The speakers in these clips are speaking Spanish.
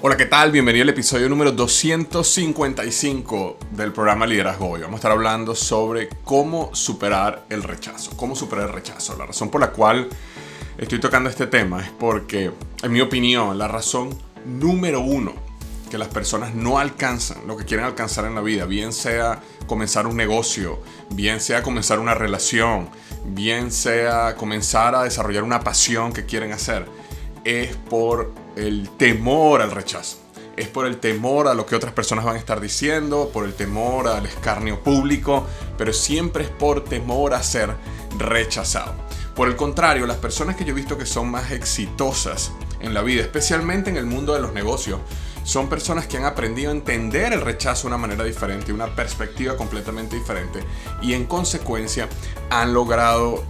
Hola, ¿qué tal? Bienvenido al episodio número 255 del programa Liderazgo Hoy. Vamos a estar hablando sobre cómo superar el rechazo. Cómo superar el rechazo. La razón por la cual estoy tocando este tema es porque, en mi opinión, la razón número uno que las personas no alcanzan lo que quieren alcanzar en la vida, bien sea comenzar un negocio, bien sea comenzar una relación, bien sea comenzar a desarrollar una pasión que quieren hacer, es por el temor al rechazo. Es por el temor a lo que otras personas van a estar diciendo, por el temor al escarnio público, pero siempre es por temor a ser rechazado. Por el contrario, las personas que yo he visto que son más exitosas en la vida, especialmente en el mundo de los negocios, son personas que han aprendido a entender el rechazo de una manera diferente, una perspectiva completamente diferente, y en consecuencia han logrado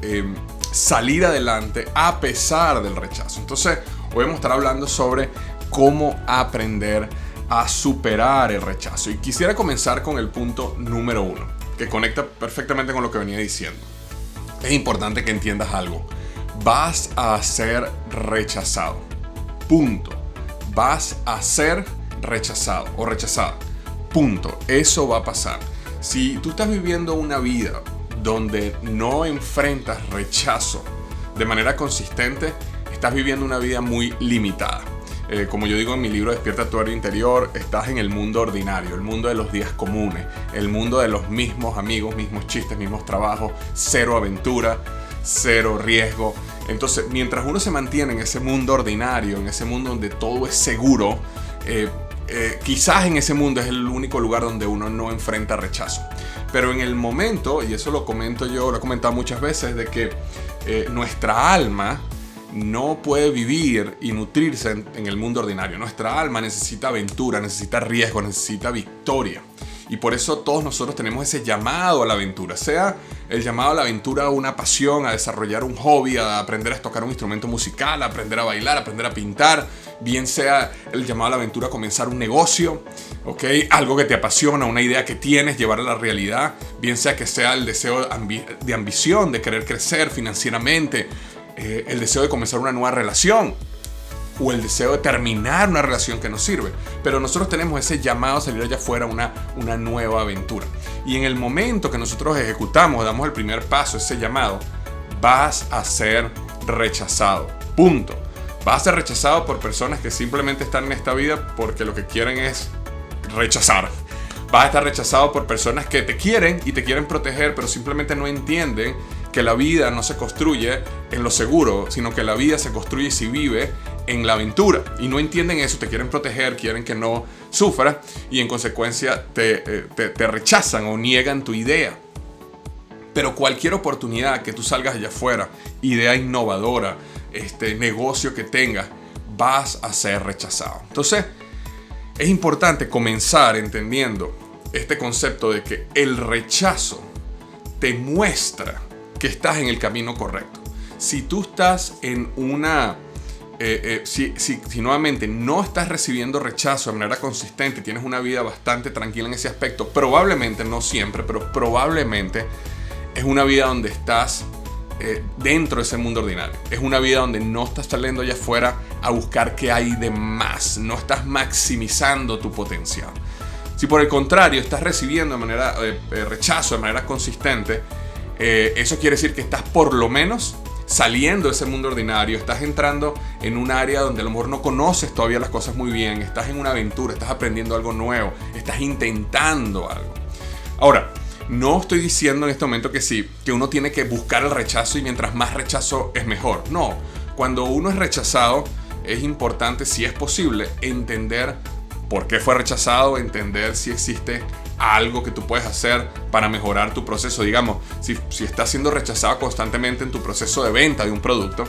salir adelante a pesar del rechazo. Entonces, hoy vamos a estar hablando sobre cómo aprender a superar el rechazo. Y quisiera comenzar con el punto número uno, que conecta perfectamente con lo que venía diciendo. Es importante que entiendas algo. Vas a ser rechazado. Punto. Vas a ser rechazado o rechazada. Punto. Eso va a pasar. Si tú estás viviendo una vida donde no enfrentas rechazo de manera consistente, estás viviendo una vida muy limitada. Como yo digo en mi libro Despierta tu héroe interior, estás en el mundo ordinario, el mundo de los días comunes, el mundo de los mismos amigos, mismos chistes, mismos trabajos, cero aventura, cero riesgo. Entonces, mientras uno se mantiene en ese mundo ordinario, en ese mundo donde todo es seguro, quizás en ese mundo es el único lugar donde uno no enfrenta rechazo. Pero en el momento, y eso lo comento yo, lo he comentado muchas veces, de que nuestra alma no puede vivir y nutrirse en el mundo ordinario. Nuestra alma necesita aventura, necesita riesgo, necesita victoria. Y por eso todos nosotros tenemos ese llamado a la aventura. Sea el llamado a la aventura a una pasión, a desarrollar un hobby, a aprender a tocar un instrumento musical, a aprender a bailar, a aprender a pintar. Bien sea el llamado a la aventura a comenzar un negocio, ¿okay? Algo que te apasiona, una idea que tienes, llevarla a la realidad. Bien sea que sea el deseo de ambición, de querer crecer financieramente, el deseo de comenzar una nueva relación o el deseo de terminar una relación que nos sirve. Pero nosotros tenemos ese llamado a salir allá afuera, una nueva aventura. Y en el momento que nosotros ejecutamos, damos el primer paso, ese llamado, vas a ser rechazado. Punto. Vas a ser rechazado por personas que simplemente están en esta vida porque lo que quieren es rechazar. Vas a estar rechazado por personas que te quieren y te quieren proteger, pero simplemente no entienden que la vida no se construye en lo seguro, sino que la vida se construye y se vive en la aventura. Y no entienden eso, te quieren proteger, quieren que no sufras y en consecuencia te rechazan o niegan tu idea. Pero cualquier oportunidad que tú salgas allá afuera, idea innovadora, negocio que tengas, vas a ser rechazado. Entonces, es importante comenzar entendiendo este concepto de que el rechazo te muestra que estás en el camino correcto. Si tú estás en una... si nuevamente no estás recibiendo rechazo de manera consistente, tienes una vida bastante tranquila en ese aspecto, probablemente, no siempre, pero probablemente es una vida donde estás dentro de ese mundo ordinario. Es una vida donde no estás saliendo allá afuera a buscar qué hay de más, no estás maximizando tu potencial. Si por el contrario estás recibiendo de manera rechazo de manera consistente, eso quiere decir que estás por lo menos saliendo de ese mundo ordinario, estás entrando en un área donde a lo mejor no conoces todavía las cosas muy bien, estás en una aventura, estás aprendiendo algo nuevo, estás intentando algo. Ahora, no estoy diciendo en este momento que sí, que uno tiene que buscar el rechazo y mientras más rechazo es mejor. No, cuando uno es rechazado es importante, si es posible, entender por qué fue rechazado, entender si existe algo que tú puedes hacer para mejorar tu proceso. Digamos, si estás siendo rechazado constantemente en tu proceso de venta de un producto,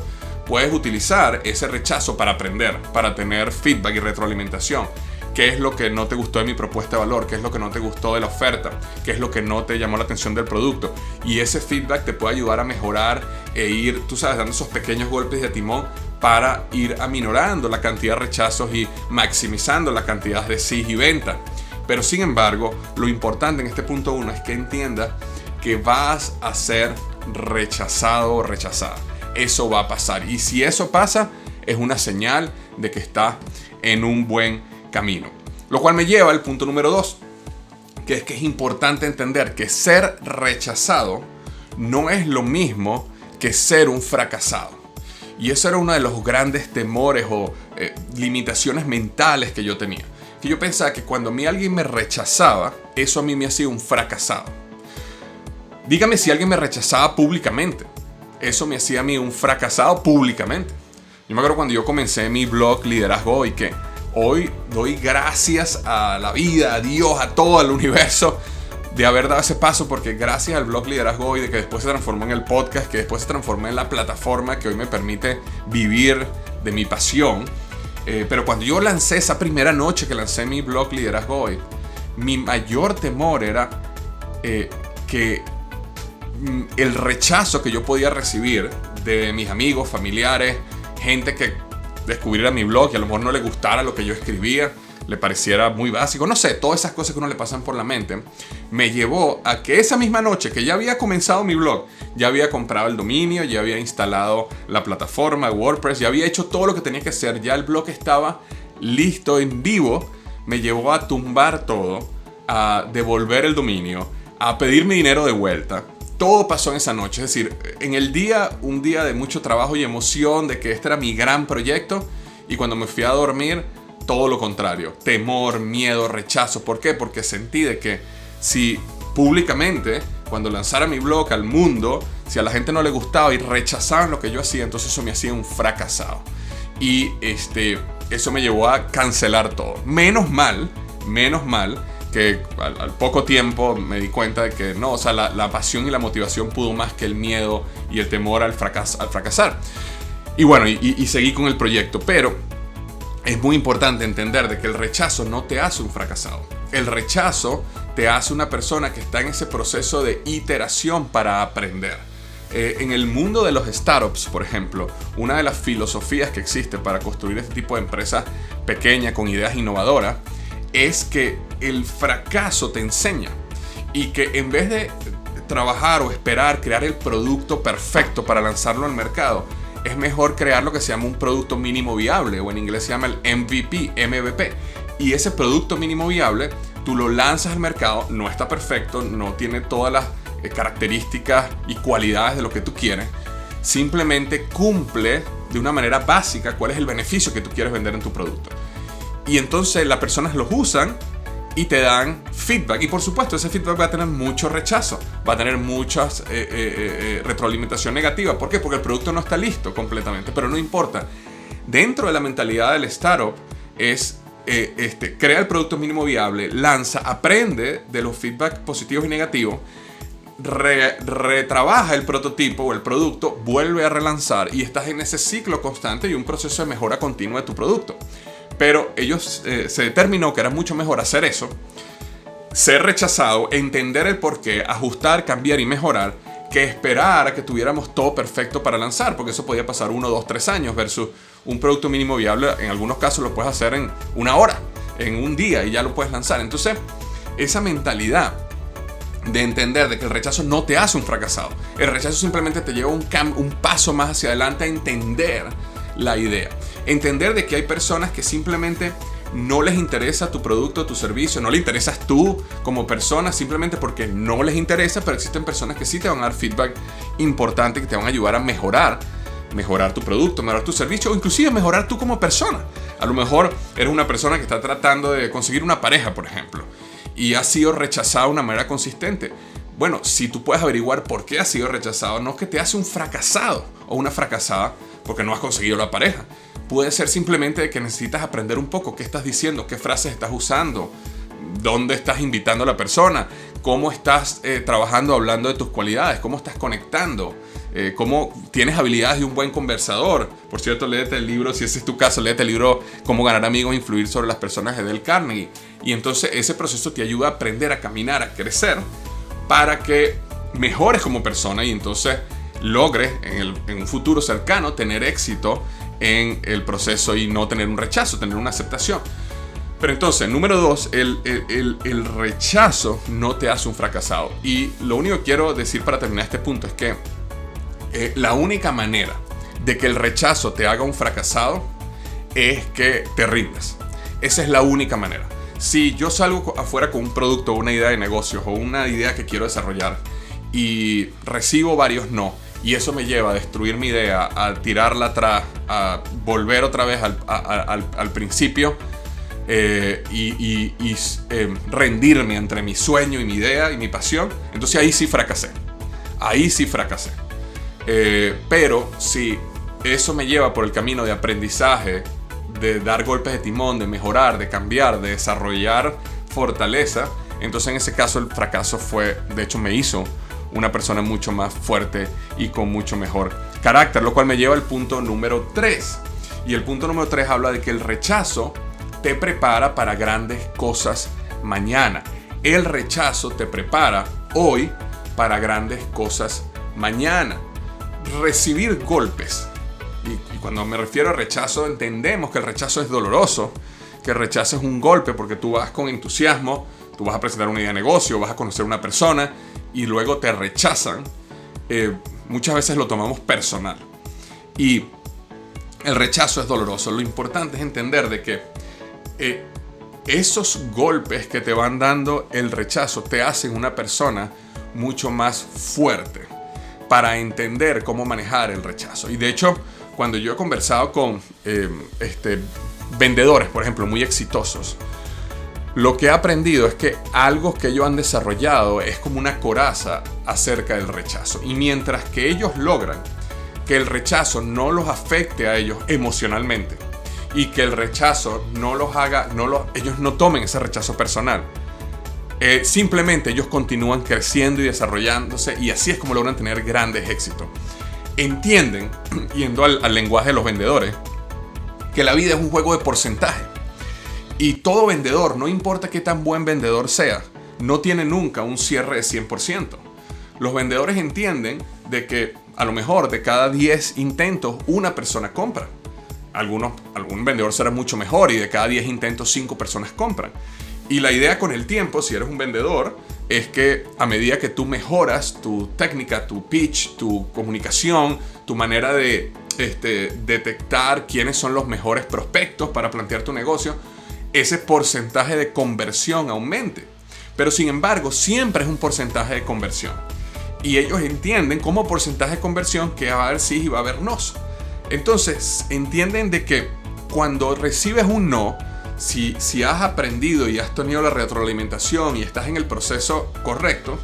puedes utilizar ese rechazo para aprender, para tener feedback y retroalimentación. ¿Qué es lo que no te gustó de mi propuesta de valor? ¿Qué es lo que no te gustó de la oferta? ¿Qué es lo que no te llamó la atención del producto? Y ese feedback te puede ayudar a mejorar e ir, tú sabes, dando esos pequeños golpes de timón para ir aminorando la cantidad de rechazos y maximizando la cantidad de sí y ventas. Pero sin embargo, lo importante en este punto 1 es que entiendas que vas a ser rechazado o rechazada. Eso va a pasar. Y si eso pasa, es una señal de que estás en un buen camino. Lo cual me lleva al punto número 2, que es importante entender que ser rechazado no es lo mismo que ser un fracasado. Y eso era uno de los grandes temores o limitaciones mentales que yo tenía. Que yo pensaba que cuando a mí alguien me rechazaba, eso a mí me hacía un fracasado. Dígame si alguien me rechazaba públicamente. Eso me hacía a mí un fracasado públicamente. Yo me acuerdo cuando yo comencé mi blog Liderazgo Hoy, que hoy doy gracias a la vida, a Dios, a todo el universo de haber dado ese paso, porque gracias al blog Liderazgo Hoy, de que después se transformó en el podcast, que después se transformó en la plataforma que hoy me permite vivir de mi pasión. Pero cuando yo lancé esa primera noche que lancé mi blog Liderazgo Hoy, mi mayor temor era que el rechazo que yo podía recibir de mis amigos, familiares, gente que descubriera mi blog y a lo mejor no le gustara lo que yo escribía, le pareciera muy básico, no sé, todas esas cosas que uno le pasan por la mente, me llevó a que esa misma noche que ya había comenzado mi blog, ya había comprado el dominio, ya había instalado la plataforma WordPress, ya había hecho todo lo que tenía que hacer, ya el blog estaba listo en vivo, me llevó a tumbar todo, a devolver el dominio, a pedir mi dinero de vuelta. Todo pasó en esa noche, es decir, en el día, un día de mucho trabajo y emoción de que este era mi gran proyecto, y cuando me fui a dormir, todo lo contrario, temor, miedo, rechazo. ¿Por qué? Porque sentí de que si públicamente, cuando lanzara mi blog al mundo, si a la gente no le gustaba y rechazaban lo que yo hacía, entonces eso me hacía un fracasado. Y eso me llevó a cancelar todo. Menos mal que al poco tiempo me di cuenta de que no, o sea, la pasión y la motivación pudo más que el miedo y el temor al fracasar. Y bueno, y seguí con el proyecto, pero es muy importante entender de que el rechazo no te hace un fracasado. El rechazo te hace una persona que está en ese proceso de iteración para aprender. En el mundo de los startups, por ejemplo, una de las filosofías que existe para construir este tipo de empresas pequeñas con ideas innovadoras es que el fracaso te enseña y que en vez de trabajar o esperar crear el producto perfecto para lanzarlo al mercado, es mejor crear lo que se llama un producto mínimo viable, o en inglés se llama el MVP. Y ese producto mínimo viable, tú lo lanzas al mercado, no está perfecto, no tiene todas las características y cualidades de lo que tú quieres, simplemente cumple de una manera básica cuál es el beneficio que tú quieres vender en tu producto. Y entonces las personas los usan y te dan feedback. Y por supuesto, ese feedback va a tener mucho rechazo, va a tener muchas retroalimentación negativa. ¿Por qué? Porque el producto no está listo completamente, pero no importa. Dentro de la mentalidad del startup es crea el producto mínimo viable, lanza, aprende de los feedback positivos y negativos, retrabaja el prototipo o el producto, vuelve a relanzar y estás en ese ciclo constante y un proceso de mejora continua de tu producto. Pero ellos se determinó que era mucho mejor hacer eso, ser rechazado, entender el porqué, ajustar, cambiar y mejorar, que esperar a que tuviéramos todo perfecto para lanzar, porque eso podía pasar 1, 2, 3 años versus un producto mínimo viable. En algunos casos lo puedes hacer en 1 hora, en un día y ya lo puedes lanzar. Entonces, esa mentalidad de entender de que el rechazo no te hace un fracasado. El rechazo simplemente te lleva un paso más hacia adelante a entender la idea. Entender de que hay personas que simplemente no les interesa tu producto, tu servicio, no les interesas tú como persona simplemente porque no les interesa, pero existen personas que sí te van a dar feedback importante, que te van a ayudar a mejorar tu producto, mejorar tu servicio o inclusive mejorar tú como persona. A lo mejor eres una persona que está tratando de conseguir una pareja, por ejemplo, y ha sido rechazado de una manera consistente. Bueno, si tú puedes averiguar por qué ha sido rechazado, no es que te hace un fracasado o una fracasada porque no has conseguido la pareja. Puede ser simplemente que necesitas aprender un poco qué estás diciendo, qué frases estás usando, dónde estás invitando a la persona, cómo estás trabajando, hablando de tus cualidades, cómo estás conectando, cómo tienes habilidades de un buen conversador. Por cierto, léete el libro, si ese es tu caso, léete el libro Cómo ganar amigos e influir sobre las personas de Dale Carnegie. Y entonces ese proceso te ayuda a aprender, a caminar, a crecer para que mejores como persona y entonces logres en un futuro cercano tener éxito en el proceso y no tener un rechazo, tener una aceptación. Pero entonces, número 2, el rechazo no te hace un fracasado. Y lo único que quiero decir para terminar este punto es que la única manera de que el rechazo te haga un fracasado es que te rindas. Esa es la única manera. Si yo salgo afuera con un producto, una idea de negocios o una idea que quiero desarrollar y recibo varios no, y eso me lleva a destruir mi idea, a tirarla atrás, a volver otra vez al principio y rendirme entre mi sueño y mi idea y mi pasión, entonces ahí sí fracasé. Pero si eso me lleva por el camino de aprendizaje, de dar golpes de timón, de mejorar, de cambiar, de desarrollar fortaleza, entonces en ese caso el fracaso de hecho me hizo una persona mucho más fuerte y con mucho mejor carácter, lo cual me lleva al punto número 3. Y el punto número 3 habla de que el rechazo te prepara para grandes cosas mañana. El rechazo te prepara hoy para grandes cosas mañana. Recibir golpes. Y cuando me refiero a rechazo, entendemos que el rechazo es doloroso, que el rechazo es un golpe porque tú vas con entusiasmo, tú vas a presentar una idea de negocio, vas a conocer a una persona y luego te rechazan. Muchas veces lo tomamos personal. Y el rechazo es doloroso. Lo importante es entender de que esos golpes que te van dando el rechazo te hacen una persona mucho más fuerte para entender cómo manejar el rechazo. Y de hecho, cuando yo he conversado con vendedores, por ejemplo, muy exitosos, lo que he aprendido es que algo que ellos han desarrollado es como una coraza acerca del rechazo. Y mientras que ellos logran que el rechazo no los afecte a ellos emocionalmente y que el rechazo no los haga, ellos no tomen ese rechazo personal, simplemente ellos continúan creciendo y desarrollándose, y así es como logran tener grandes éxitos. Entienden, yendo al lenguaje de los vendedores, que la vida es un juego de porcentaje. Y todo vendedor, no importa qué tan buen vendedor sea, no tiene nunca un cierre de 100%. Los vendedores entienden de que a lo mejor de cada 10 intentos una persona compra. Algún vendedor será mucho mejor y de cada 10 intentos 5 personas compran. Y la idea con el tiempo, si eres un vendedor, es que a medida que tú mejoras tu técnica, tu pitch, tu comunicación, tu manera de detectar quiénes son los mejores prospectos para plantear tu negocio, ese porcentaje de conversión aumente. Pero sin embargo, siempre es un porcentaje de conversión. Y ellos entienden como porcentaje de conversión que va a haber sí y va a haber no. Entonces, entienden de que cuando recibes un no, si has aprendido y has tenido la retroalimentación y estás en el proceso correcto,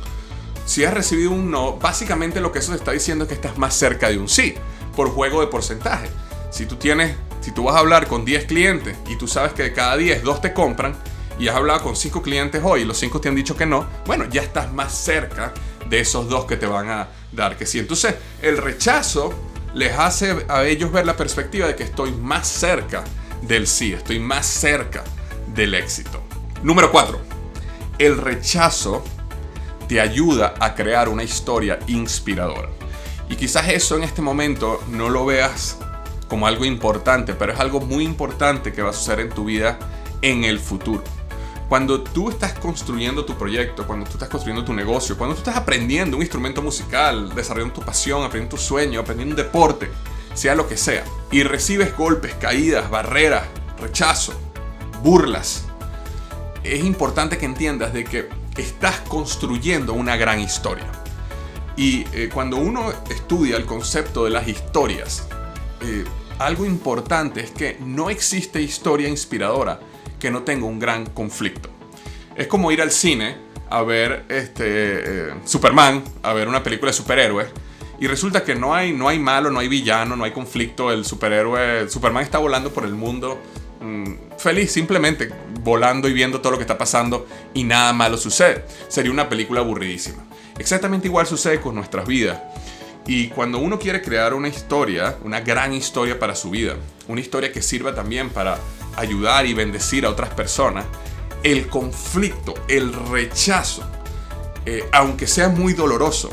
si has recibido un no, básicamente lo que eso te está diciendo es que estás más cerca de un sí, por juego de porcentaje. Si tú vas a hablar con 10 clientes y tú sabes que de cada 10, 2 te compran, y has hablado con 5 clientes hoy y los 5 te han dicho que no, bueno, ya estás más cerca de esos 2 que te van a dar que sí. Entonces, el rechazo les hace a ellos ver la perspectiva de que estoy más cerca del sí, estoy más cerca del éxito. Número 4. El rechazo te ayuda a crear una historia inspiradora. Y quizás eso en este momento no lo veas como algo importante, pero es algo muy importante que va a suceder en tu vida en el futuro. Cuando tú estás construyendo tu proyecto, cuando tú estás construyendo tu negocio, cuando tú estás aprendiendo un instrumento musical, desarrollando tu pasión, aprendiendo tu sueño, aprendiendo un deporte, sea lo que sea, y recibes golpes, caídas, barreras, rechazo, burlas, es importante que entiendas de que estás construyendo una gran historia. Y cuando uno estudia el concepto de las historias, algo importante es que no existe historia inspiradora que no tenga un gran conflicto. Es como ir al cine a ver Superman, a ver una película de superhéroes, y resulta que no hay malo, no hay villano, no hay conflicto. El Superman está volando por el mundo feliz, simplemente volando y viendo todo lo que está pasando, y nada malo sucede. Sería una película aburridísima. Exactamente igual sucede con nuestras vidas. Y cuando uno quiere crear una historia, una gran historia para su vida, una historia que sirva también para ayudar y bendecir a otras personas, el conflicto, el rechazo, aunque sea muy doloroso,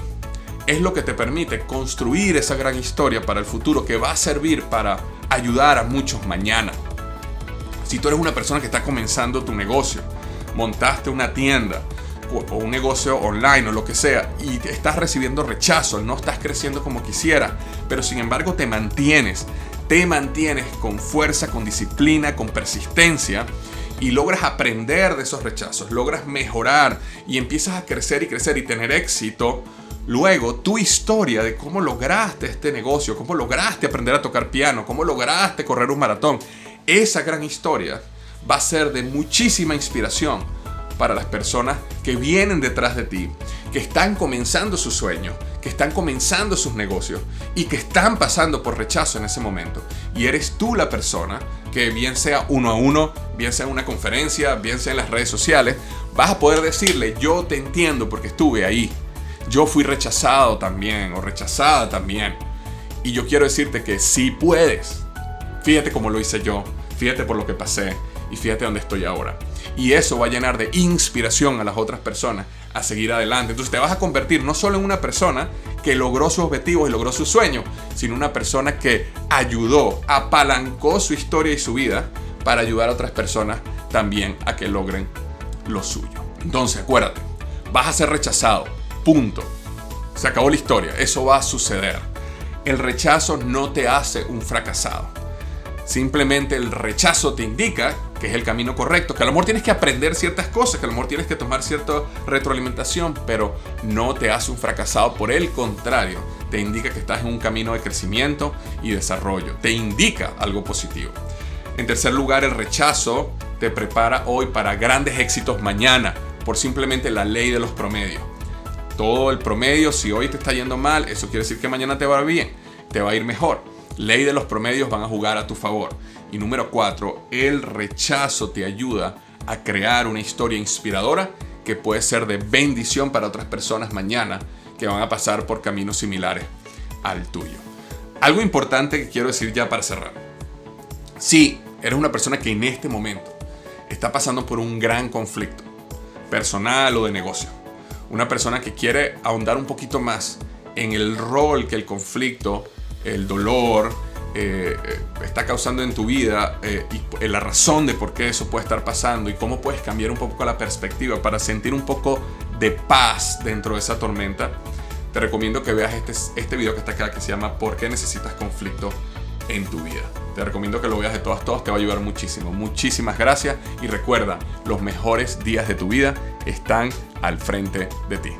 es lo que te permite construir esa gran historia para el futuro, que va a servir para ayudar a muchos mañana. Si tú eres una persona que está comenzando tu negocio, montaste una tienda o un negocio online o lo que sea, y estás recibiendo rechazo, no estás creciendo como quisieras, pero sin embargo te mantienes con fuerza, con disciplina, con persistencia, y logras aprender de esos rechazos, logras mejorar y empiezas a crecer y tener éxito, luego tu historia de cómo lograste este negocio, cómo lograste aprender a tocar piano, cómo lograste correr un maratón, esa gran historia va a ser de muchísima inspiración para las personas que vienen detrás de ti, que están comenzando sus sueños, que están comenzando sus negocios y que están pasando por rechazo en ese momento. Y eres tú la persona que, bien sea uno a uno, bien sea en una conferencia, bien sea en las redes sociales, vas a poder decirle: yo te entiendo porque estuve ahí. Yo fui rechazado también o rechazada también. Y yo quiero decirte que sí puedes. Fíjate cómo lo hice yo, fíjate por lo que pasé y fíjate dónde estoy ahora. Y eso va a llenar de inspiración a las otras personas a seguir adelante. Entonces te vas a convertir no solo en una persona que logró sus objetivos y logró sus sueños, sino una persona que ayudó, apalancó su historia y su vida para ayudar a otras personas también a que logren lo suyo. Entonces acuérdate, vas a ser rechazado, punto. Se acabó la historia, eso va a suceder. El rechazo no te hace un fracasado. Simplemente el rechazo te indica que es el camino correcto, que a lo mejor tienes que aprender ciertas cosas, que a lo mejor tienes que tomar cierta retroalimentación, pero no te hace un fracasado. Por el contrario, te indica que estás en un camino de crecimiento y desarrollo. Te indica algo positivo. En tercer lugar, el rechazo te prepara hoy para grandes éxitos mañana, por simplemente la ley de los promedios. Todo el promedio, si hoy te está yendo mal, eso quiere decir que mañana te va bien, te va a ir mejor. Ley de los promedios van a jugar a tu favor. Y número 4, el rechazo te ayuda a crear una historia inspiradora que puede ser de bendición para otras personas mañana que van a pasar por caminos similares al tuyo. Algo importante que quiero decir ya para cerrar. Si eres una persona que en este momento está pasando por un gran conflicto personal o de negocio, una persona que quiere ahondar un poquito más en el rol que el conflicto, el dolor, está causando en tu vida y la razón de por qué eso puede estar pasando y cómo puedes cambiar un poco la perspectiva para sentir un poco de paz dentro de esa tormenta, te recomiendo que veas este video que está acá, que se llama ¿Por qué necesitas conflicto en tu vida? Te recomiendo que lo veas de todas, te va a ayudar muchísimo. Muchísimas gracias y recuerda, los mejores días de tu vida están al frente de ti.